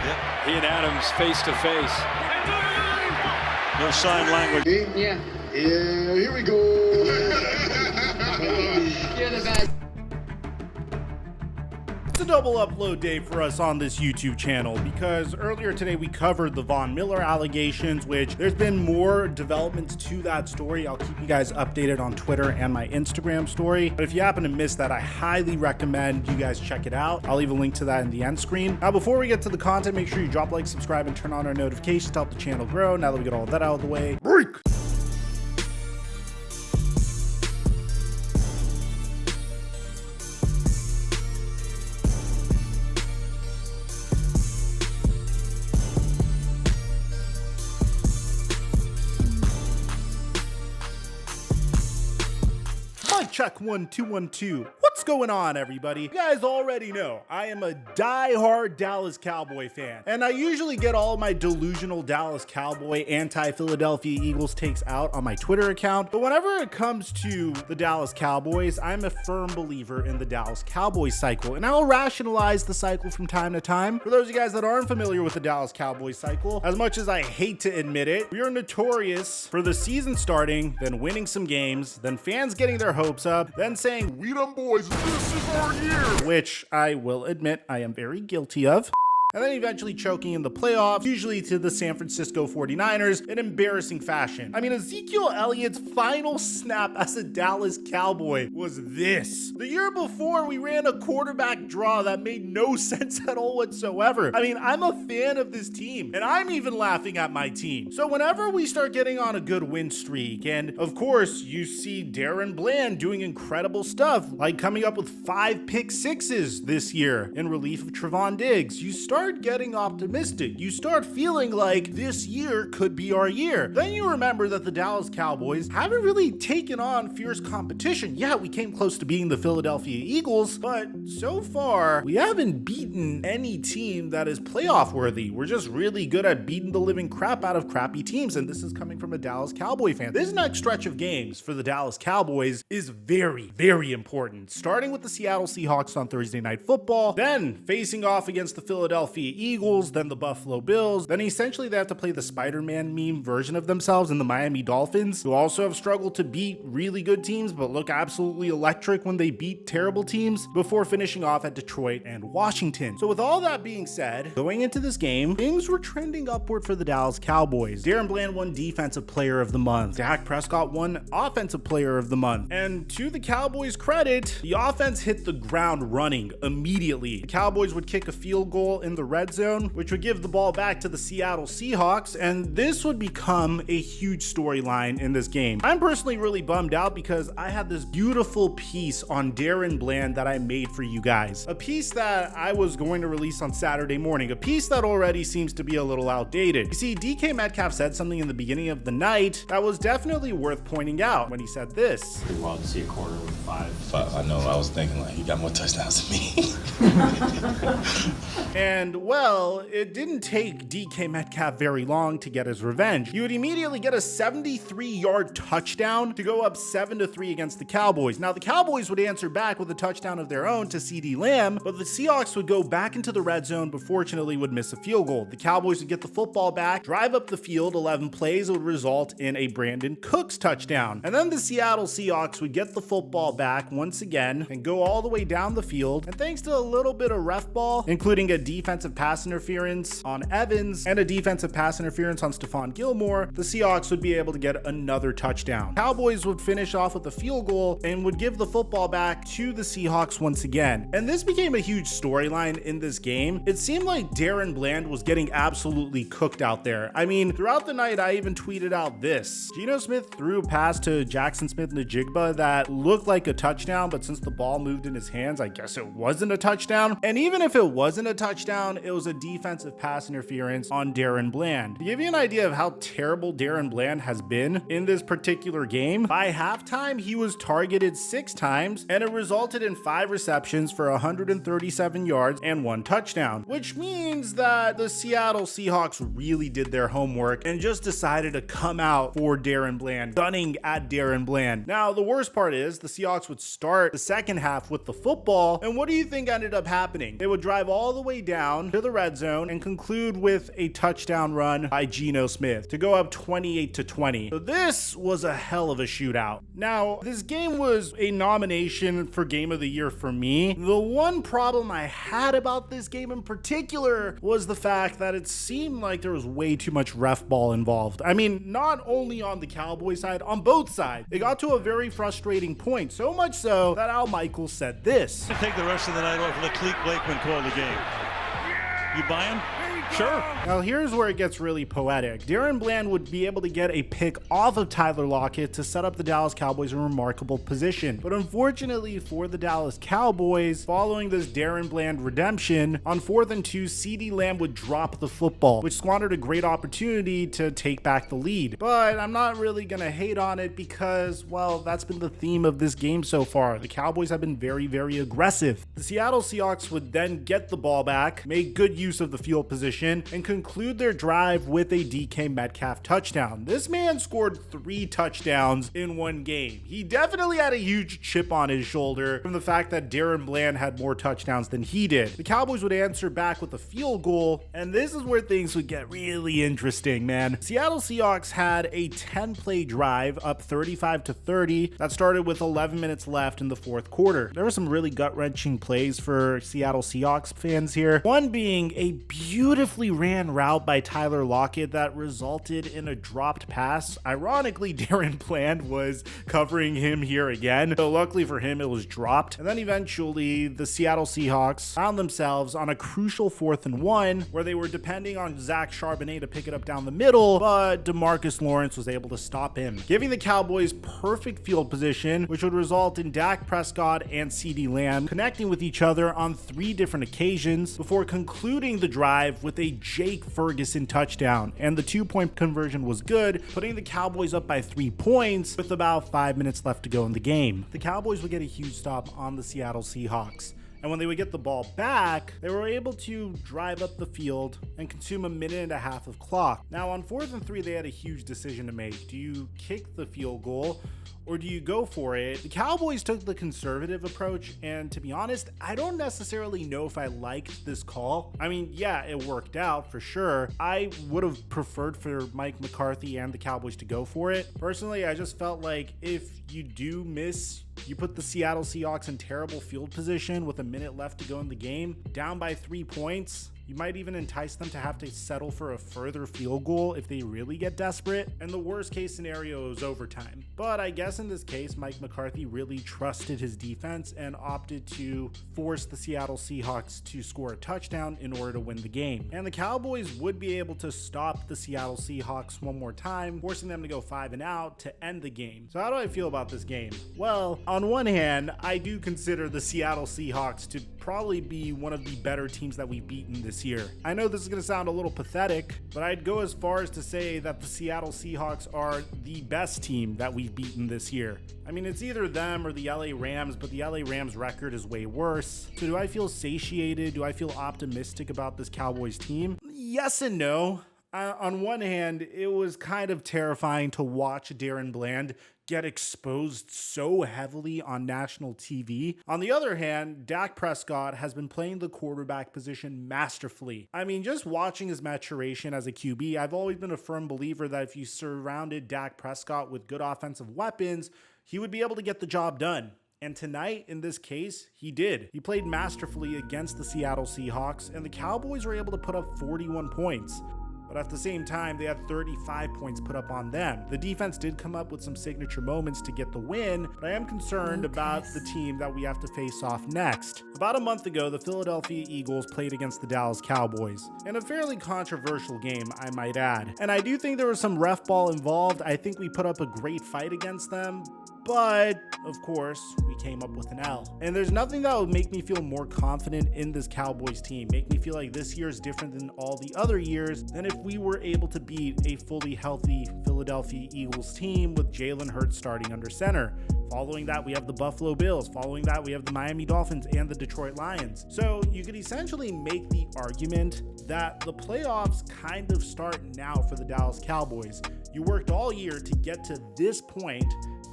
Yep. He and Adams face to face. No sign language. Yeah. Yeah, here we go. You're the best. It's a double upload day for us on this YouTube channel because earlier today we covered the Von Miller allegations, which there's been more developments to that story. I'll keep you guys updated on Twitter and my Instagram story. But if you happen to miss that, I highly recommend you guys check it out. I'll leave a link to that in the end screen. Now, before we get to the content, make sure you drop a like, subscribe, and turn on our notifications to help the channel grow. Now that we get all that out of the way, break! Mic check 1 2 1 2. What's going on, everybody? You guys already know I am a die-hard Dallas Cowboy fan, and I usually get all my delusional Dallas Cowboy anti-Philadelphia Eagles takes out on my Twitter account. But whenever it comes to the Dallas Cowboys, I'm a firm believer in the Dallas Cowboys cycle, and I'll rationalize the cycle from time to time. For those of you guys that aren't familiar with the Dallas Cowboys cycle, as much as I hate to admit it, we are notorious for the season starting, then winning some games, then fans getting their hopes up, then saying, "We done boys, this is our year," which I will admit I am very guilty of. And then eventually choking in the playoffs, usually to the San Francisco 49ers in embarrassing fashion. I mean, Ezekiel Elliott's final snap as a Dallas Cowboy was this. The year before, we ran a quarterback draw that made no sense at all whatsoever. I mean, I'm a fan of this team, and I'm even laughing at my team. So whenever we start getting on a good win streak, and of course, you see Darren Bland doing incredible stuff, like coming up with 5 pick sixes this year in relief of Trevon Diggs, you start getting optimistic. You start feeling like this year could be our year. Then you remember that the Dallas Cowboys haven't really taken on fierce competition. Yeah, we came close to beating the Philadelphia Eagles, but so far we haven't beaten any team that is playoff worthy. We're just really good at beating the living crap out of crappy teams, and this is coming from a Dallas Cowboy fan. This next stretch of games for the Dallas Cowboys is very, very important. Starting with the Seattle Seahawks on Thursday Night Football, then facing off against the Philadelphia Eagles, then the Buffalo Bills, then essentially they have to play the Spider-Man meme version of themselves in the Miami Dolphins, who also have struggled to beat really good teams but look absolutely electric when they beat terrible teams, before finishing off at Detroit and Washington. So with all that being said, going into this game, things were trending upward for the Dallas Cowboys. Darren Bland won Defensive Player of the Month. Dak Prescott won Offensive Player of the Month. And to the Cowboys' credit, the offense hit the ground running immediately. The Cowboys would kick a field goal in the red zone, which would give the ball back to the Seattle Seahawks, and this would become a huge storyline in this game. I'm personally really bummed out because I had this beautiful piece on Darren Bland that I made for you guys. A piece that I was going to release on Saturday morning, a piece that already seems to be a little outdated. You see, DK Metcalf said something in the beginning of the night that was definitely worth pointing out when he said this. Pretty wild to see a quarter with 5. I know, I was thinking like, he got more touchdowns than me. And well, it didn't take DK Metcalf very long to get his revenge. He would immediately get a 73-yard touchdown to go up 7-3 against the Cowboys. Now, the Cowboys would answer back with a touchdown of their own to CeeDee Lamb, but the Seahawks would go back into the red zone, but fortunately would miss a field goal. The Cowboys would get the football back, drive up the field 11 plays, it would result in a Brandon Cooks touchdown. And then the Seattle Seahawks would get the football back once again and go all the way down the field. And thanks to a little bit of ref ball, including a defensive pass interference on Evans and a defensive pass interference on Stephon Gilmore, the Seahawks would be able to get another touchdown. Cowboys would finish off with a field goal and would give the football back to the Seahawks once again. And this became a huge storyline in this game. It seemed like Darren Bland was getting absolutely cooked out there. I mean, throughout the night, I even tweeted out this. Geno Smith threw a pass to Jackson Smith-Njigba that looked like a touchdown, but since the ball moved in his hands, I guess it wasn't a touchdown. And even if it wasn't a touchdown, it was a defensive pass interference on Darren Bland. To give you an idea of how terrible Darren Bland has been in this particular game, by halftime, he was targeted 6 times, and it resulted in 5 receptions for 137 yards and 1 touchdown, which means that the Seattle Seahawks really did their homework and just decided to come out for Darren Bland, gunning at Darren Bland. Now, the worst part is the Seahawks would start the second half with the football, and what do you think ended up happening? They would drive all the way down down to the red zone and conclude with a touchdown run by Geno Smith to go up 28-20. So this was a hell of a shootout. Now, this game was a nomination for Game of the Year for me. The one problem I had about this game in particular was the fact that it seemed like there was way too much ref ball involved. I mean, not only on the Cowboys side, on both sides. It got to a very frustrating point, so much so that Al Michaels said this. Take the rest of the night off and let Cleek Blakeman call the game. You buying? Sure. Now here's where it gets really poetic. Darren Bland would be able to get a pick off of Tyler Lockett to set up the Dallas Cowboys in a remarkable position. But unfortunately for the Dallas Cowboys, following this Darren Bland redemption, on 4th and 2, CeeDee Lamb would drop the football, which squandered a great opportunity to take back the lead. But I'm not really gonna hate on it because, well, that's been the theme of this game so far. The Cowboys have been very, very aggressive. The Seattle Seahawks would then get the ball back, make good use of the field position, and conclude their drive with a DK Metcalf touchdown. This man scored 3 touchdowns in one game. He definitely had a huge chip on his shoulder from the fact that Darren Bland had more touchdowns than he did. The Cowboys would answer back with a field goal, and this is where things would get really interesting, man. Seattle Seahawks had a 10-play drive up 35-30 that started with 11 minutes left in the 4th quarter. There were some really gut-wrenching plays for Seattle Seahawks fans here. One being a beautifully ran route by Tyler Lockett that resulted in a dropped pass. Ironically, Darren Bland was covering him here again. So luckily for him, it was dropped. And then eventually the Seattle Seahawks found themselves on a crucial 4th and 1 where they were depending on Zach Charbonnet to pick it up down the middle, but DeMarcus Lawrence was able to stop him, giving the Cowboys perfect field position, which would result in Dak Prescott and CeeDee Lamb connecting with each other on 3 different occasions before concluding the drive with a Jake Ferguson touchdown, and the 2-point conversion was good, putting the Cowboys up by 3 points with about 5 minutes left to go in the game. The Cowboys would get a huge stop on the Seattle Seahawks, and when they would get the ball back, they were able to drive up the field and consume a minute and a half of clock. Now on 4th and 3, they had a huge decision to make. Do you kick the field goal or do you go for it? The Cowboys took the conservative approach, and to be honest, I don't necessarily know if I liked this call. I mean, yeah, it worked out for sure. I would have preferred for Mike McCarthy and the Cowboys to go for it. Personally, I just felt like if you do miss, you put the Seattle Seahawks in terrible field position with a minute left to go in the game, down by 3 points. You might even entice them to have to settle for a further field goal if they really get desperate. And the worst case scenario is overtime. But I guess in this case, Mike McCarthy really trusted his defense and opted to force the Seattle Seahawks to score a touchdown in order to win the game. And the Cowboys would be able to stop the Seattle Seahawks one more time, forcing them to go 5 and out to end the game. So how do I feel about this game? Well, on one hand, I do consider the Seattle Seahawks to probably be one of the better teams that we've beaten this year. I know this is going to sound a little pathetic, but I'd go as far as to say that the Seattle Seahawks are the best team that we've beaten this year. I mean, it's either them or the LA Rams, but the LA Rams record is way worse. So do I feel satiated? Do I feel optimistic about this Cowboys team? Yes and no. On one hand, it was kind of terrifying to watch Darren Bland get exposed so heavily on national TV. On the other hand, Dak Prescott has been playing the quarterback position masterfully. I mean, just watching his maturation as a QB, I've always been a firm believer that if you surrounded Dak Prescott with good offensive weapons, he would be able to get the job done. And tonight, in this case, he did. He played masterfully against the Seattle Seahawks, and the Cowboys were able to put up 41 points. But at the same time, they had 35 points put up on them. The defense did come up with some signature moments to get the win, but I am concerned about the team that we have to face off next. About a month ago, the Philadelphia Eagles played against the Dallas Cowboys, in a fairly controversial game, I might add. And I do think there was some ref ball involved. I think we put up a great fight against them, but of course, we came up with an L. And there's nothing that would make me feel more confident in this Cowboys team, make me feel like this year is different than all the other years, than if we were able to beat a fully healthy Philadelphia Eagles team with Jalen Hurts starting under center. Following that, we have the Buffalo Bills. Following that, we have the Miami Dolphins and the Detroit Lions. So you could essentially make the argument that the playoffs kind of start now for the Dallas Cowboys. You worked all year to get to this point,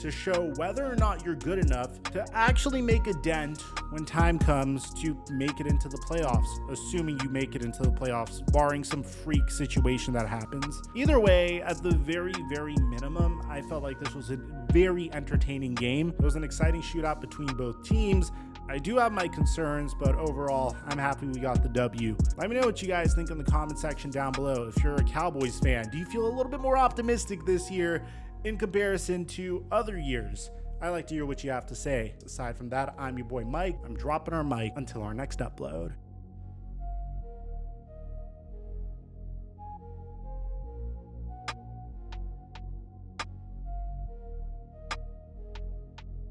to show whether or not you're good enough to actually make a dent when time comes to make it into the playoffs, assuming you make it into the playoffs, barring some freak situation that happens. Either way, at the very, very minimum, I felt like this was a very entertaining game. It was an exciting shootout between both teams. I do have my concerns, but overall, I'm happy we got the W. Let me know what you guys think in the comment section down below. If you're a Cowboys fan, do you feel a little bit more optimistic this year in comparison to other years? I like to hear what you have to say. Aside from that, I'm your boy Mike. I'm dropping our mic until our next upload.